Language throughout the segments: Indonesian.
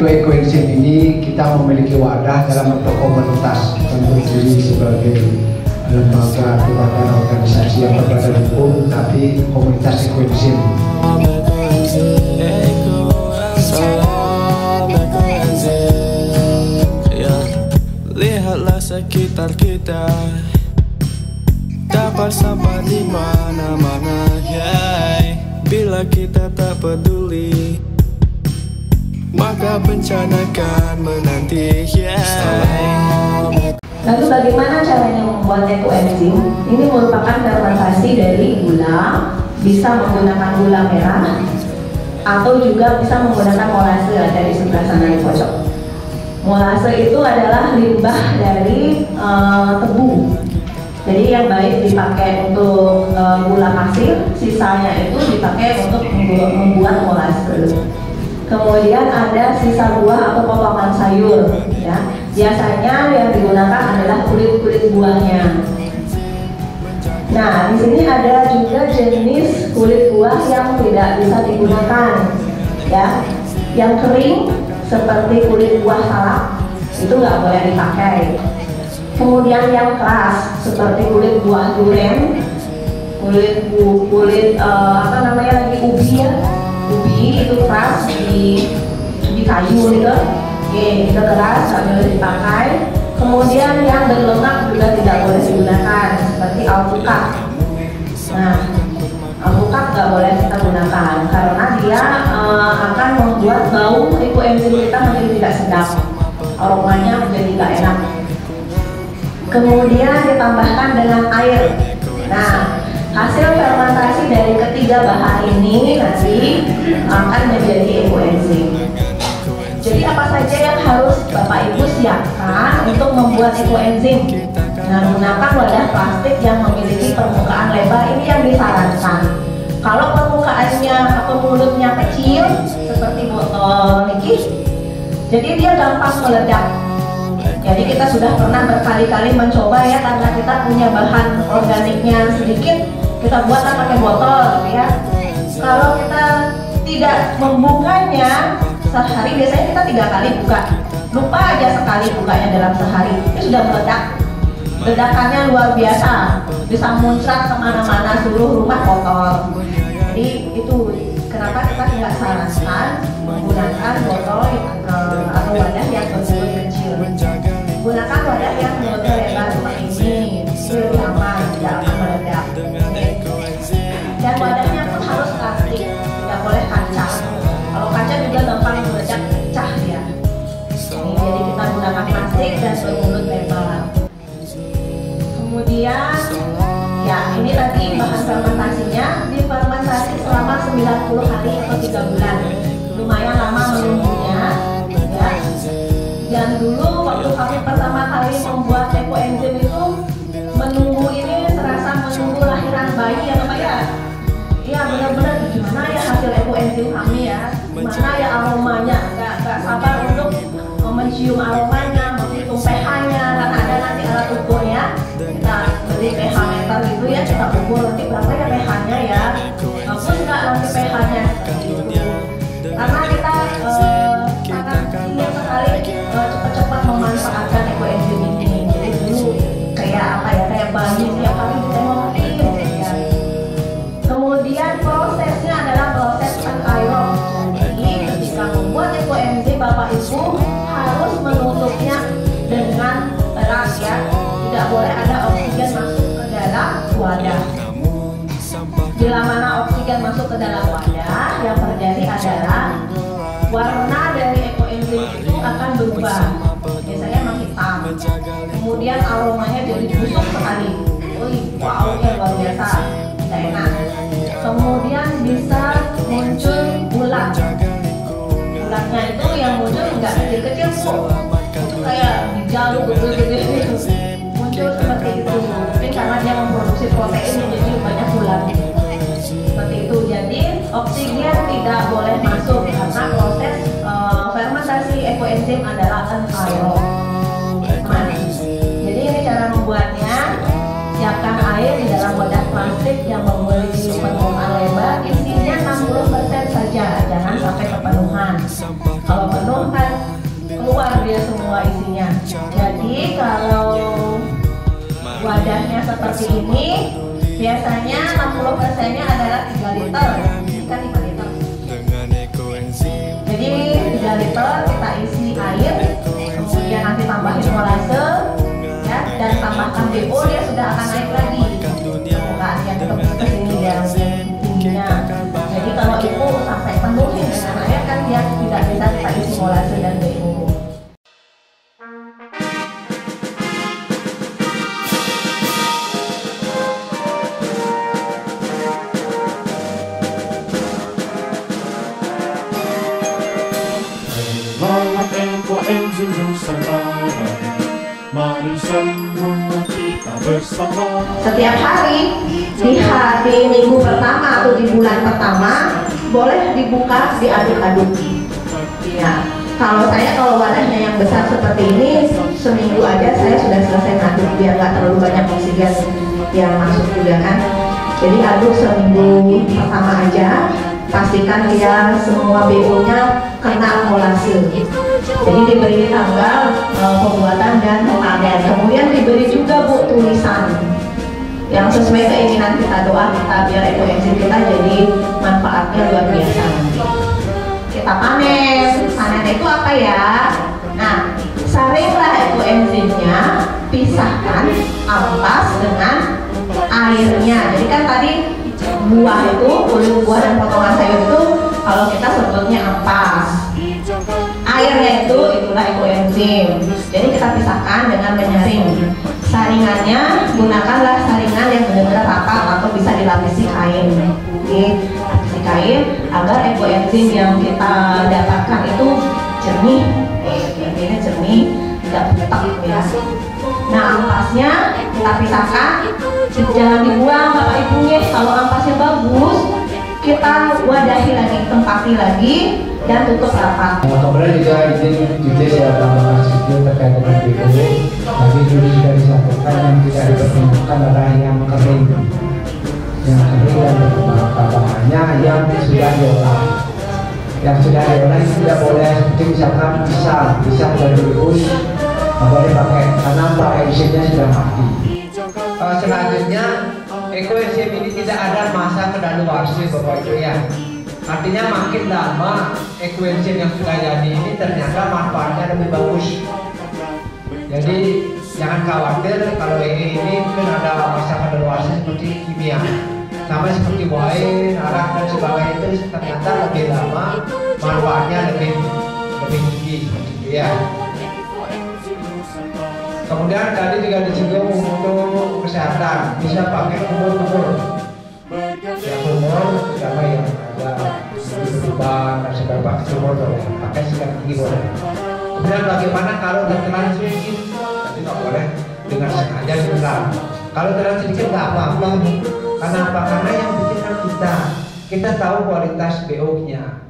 untuk ekoenzim ini kita memiliki wadah dalam bentuk komunitas yang berdiri sebagai lembaga bukan organisasi yang berbadan hukum, tapi komunitas ekoenzim. Lihatlah sekitar kita, dapat sampah di mana-mana, yeah. Bila kita tak peduli, maka bencana akan menanti, yeah. Lalu bagaimana caranya membuat ekoenzim? Ini merupakan fermentasi dari gula, bisa menggunakan gula merah, atau juga bisa menggunakan molase dari sebelah sana di pojok. Molase itu adalah limbah dari tebu. Jadi yang baik dipakai untuk gula pasir, sisanya itu dipakai untuk membuat molase. Kemudian ada sisa buah atau potongan sayur, ya. Biasanya yang digunakan adalah kulit-kulit buahnya. Nah, di sini ada juga jenis kulit buah yang tidak bisa digunakan, ya. Yang kering seperti kulit buah salak itu nggak boleh dipakai. Kemudian yang keras seperti kulit buah durian, kulit apa namanya lagi, ubi ya, ubi itu keras di kayu gitu. Oke, itu keras nggak boleh dipakai. Kemudian yang berlemak juga tidak boleh digunakan seperti alpukat. Nah, alpukat nggak boleh kita gunakan karena dia akan membuat bau ekoenzim kita menjadi tidak sedap, aromanya menjadi tidak enak. Kemudian ditambahkan dengan air. Nah, hasil fermentasi dari ketiga bahan ini nanti akan menjadi ekoenzim. Jadi apa saja yang harus Bapak Ibu siapkan untuk membuat ekoenzim? Nah, gunakan wadah plastik yang memiliki permukaan lebar, ini yang disarankan. Kalau permukaannya atau mulutnya kecil seperti botol niki, jadi dia gampang meledak. Jadi kita sudah pernah berkali-kali mencoba ya, karena kita punya bahan organiknya sedikit, kita buatlah pakai botol, gitu ya. Kalau kita tidak membukanya sehari, biasanya kita 3 kali buka, lupa aja sekali bukanya dalam sehari, itu sudah meledak. Ledakannya luar biasa, bisa muncrat kemana-mana, seluruh rumah kotor. Jadi itu kenapa kita tidak sarankan menggunakan botol atau wadah yang bermulut kecil. Gunakan wadah yang mulutnya lebar seperti ini, itu lebih aman, tidak akan meledak. Dan wadahnya pun harus plastik, tidak boleh kaca. Kalau kaca juga gampang meledak, pecah ya. Jadi kita gunakan plastik dan bermulut lebar. Kemudian ya, ini tadi bahan fermentasinya, difermentasi selama 90 hari atau 3 bulan. Lumayan lama menunggunya ya. Dan dulu waktu kami pertama kali membuat ekoenzim itu, menunggu ini serasa menunggu lahiran bayi ya Bapak ya. Iya, benar-benar gimana ya hasil ekoenzim kami ya, gimana ya aromanya, nggak sabar untuk mencium aromanya, menghitung pH-nya, karena ada nanti alat ukurnya. Kita beli pH meter gitu ya, kita ukur nanti berapa ya pH-nya ya, bagus nggak nanti pH-nya gitu. Karena kita sangat ingin sekali cepat-cepat memanfaatkan ekoenzim ini. Jadi dulu kayak apa ya, kayak bayi tiap hari ditengokin ya. Kemudian prosesnya adalah proses anaerob. Jadi ketika membuat ekoenzim, Bapak Ibu harus menutupnya dengan erat ya. Tidak boleh ada oksigen masuk ke dalam wadah. Bila mana oksigen masuk ke dalam wadah, yang terjadi adalah warna dari ekoenzim itu akan berubah. Biasanya menghitam. Kemudian aromanya jadi busuk sekali. Wow, luar biasa, tidak enak. Kemudian bisa muncul ulat. Ulatnya itu yang muncul nggak kecil-kecil Bu, itu kayak hijau gede-gede gitu. Muncul seperti itu, mungkin karena dia memproduksi protein jadi banyak ulat seperti itu. Jadi oksigen tidak boleh masuk karena proses fermentasi ekoenzim adalah anaerob. Jadi ini cara membuatnya. Siapkan air di dalam wadah plastik yang memiliki permukaan lebar, isinya 60% saja, jangan sampai kepenuhan. Kalau penuh kan bentuknya seperti ini. Biasanya 60%-nya adalah 3 liter, bukan 5 liter. Jadi 3 liter kita isi air, kemudian nanti tambahin molase, ya, dan tambahkan BO, dia sudah akan naik lagi. Bukan yang ke sini yang tingginya. Jadi kalau itu sampai penuhin dengan air kan dia tidak bisa kita isi molase dan BO. Enzim Nusantara, mari semua kita bersama. Setiap hari di minggu pertama atau di bulan pertama boleh dibuka, diaduk-aduk. Ya, kalau wadahnya yang besar seperti ini, seminggu aja saya sudah selesai ngaduk biar nggak terlalu banyak oksigen yang masuk juga kan. Jadi aduk seminggu pertama aja, pastikan dia semua BO-nya kena molase. Jadi diberi tanggal pembuatan dan pemanen. Kemudian diberi juga Bu tulisan yang sesuai keinginan kita, doa kita biar ekoenzim kita jadi manfaatnya luar biasa. Kita panen itu apa ya? Nah, saringlah ekoenzimnya, pisahkan ampas dengan airnya. Jadi kan tadi buah itu, kulit buah dan potongan sayur itu kalau kita sebutnya ampas. Airnya itulah ekoenzim. Jadi kita pisahkan dengan menyaring. Saringannya gunakanlah saringan yang benar-benar rapat atau bisa dilapisi kain. Dilapisi kain agar ekoenzim yang kita dapatkan itu jernih. Ini jernih, tidak butek ya. Nah, ampasnya kita pisahkan, jangan dibuang Bapak Ibunya. Kalau ampasnya bagus, kita wadahi lagi, tempati lagi, dan tutup rapat. Kemudian juga izin saya tambahkan sedikit terkait dengan BO. Tadi dulu sudah disampaikan yang tidak dipertemukan adalah yang kering. Yang kering dan bahannya yang sudah diolah. Yang sudah diolah itu tidak boleh, seperti misalkan pisang dari direbus, nggak boleh pakai karena enzimnya sudah mati. Selanjutnya, ekoenzim ini tidak ada masa kedaluarsa Bapak Ibu ya. Artinya makin lama ekoenzim yang sudah jadi ini ternyata manfaatnya lebih bagus. Jadi jangan khawatir kalau ini mungkin ada masa kadaluarsa seperti kimia, sama seperti wine, arak dan sebagainya itu ternyata lebih lama manfaatnya lebih tinggi gitu ya. Kemudian tadi juga disinggung untuk kesehatan, bisa pakai kumur-kumur. Ya kumur terutama yang ada lubang dan sebagainya, kumur boleh, pakai sikat gigi boleh. Kemudian bagaimana kalau tertelan sedikit? Tapi nggak boleh dengan sengaja ditelan. Kalau tertelan sedikit nggak apa-apa. Karena apa? Karena yang bikin kan kita tahu kualitas BO-nya.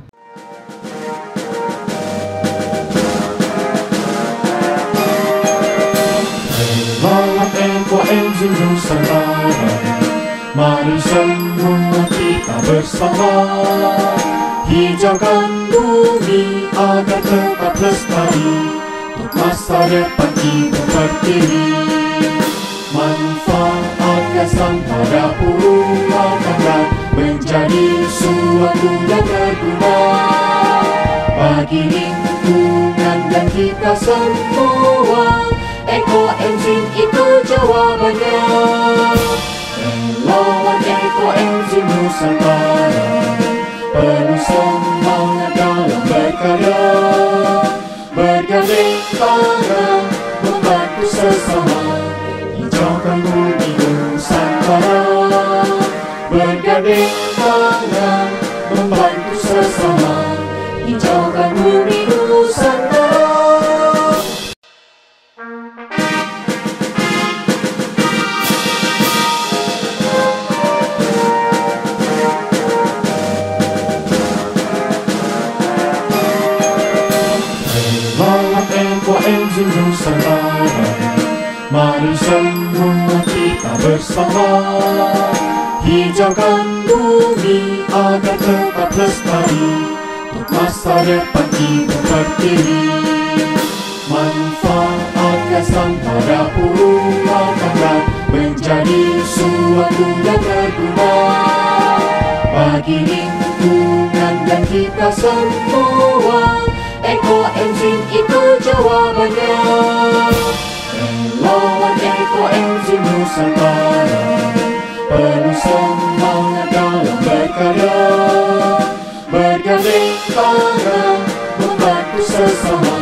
Ekoenzim Nusantara, mari semua kita bersama, hijaukan bumi agar tetap lestari, untuk masa depan kita berdiri. Manfaatkan pada rumah tangga menjadi suatu yang berguna bagi lingkungan dan kita semua. Ekoenzim itu jawabannya. Lawan ekoenzim Nusantara, penuh semangat dalam berkarya, bergandeng tangan membantu sesama, hijaukan bumi Nusantara, bergandeng tangan membantu sesama, hijaukan bumi Nusantara. Ekoenzim Nusantara, mari semua kita bersama, hijaukan bumi agar tetap lestari, untuk masa depan kita berdiri. Manfaatkan pada rumah tangga menjadi sesuatu yang berguna bagi lingkungan dan kita semua. Ekoenzim itu jawabannya. Relawan Ekoenzim Nusantara penuh semangat dalam berkarya, bergandeng tangan membantu sesama,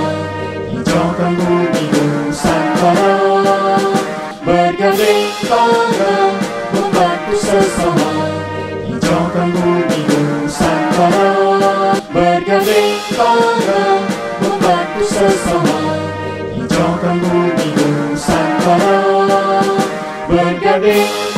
hijaukan bumi Nusantara. Bergandeng tangan membantu sesama, hijaukan bumi Nusantara. Bergandeng tangan membantu sesama, hijaukan bumi Nusantara. Bergandeng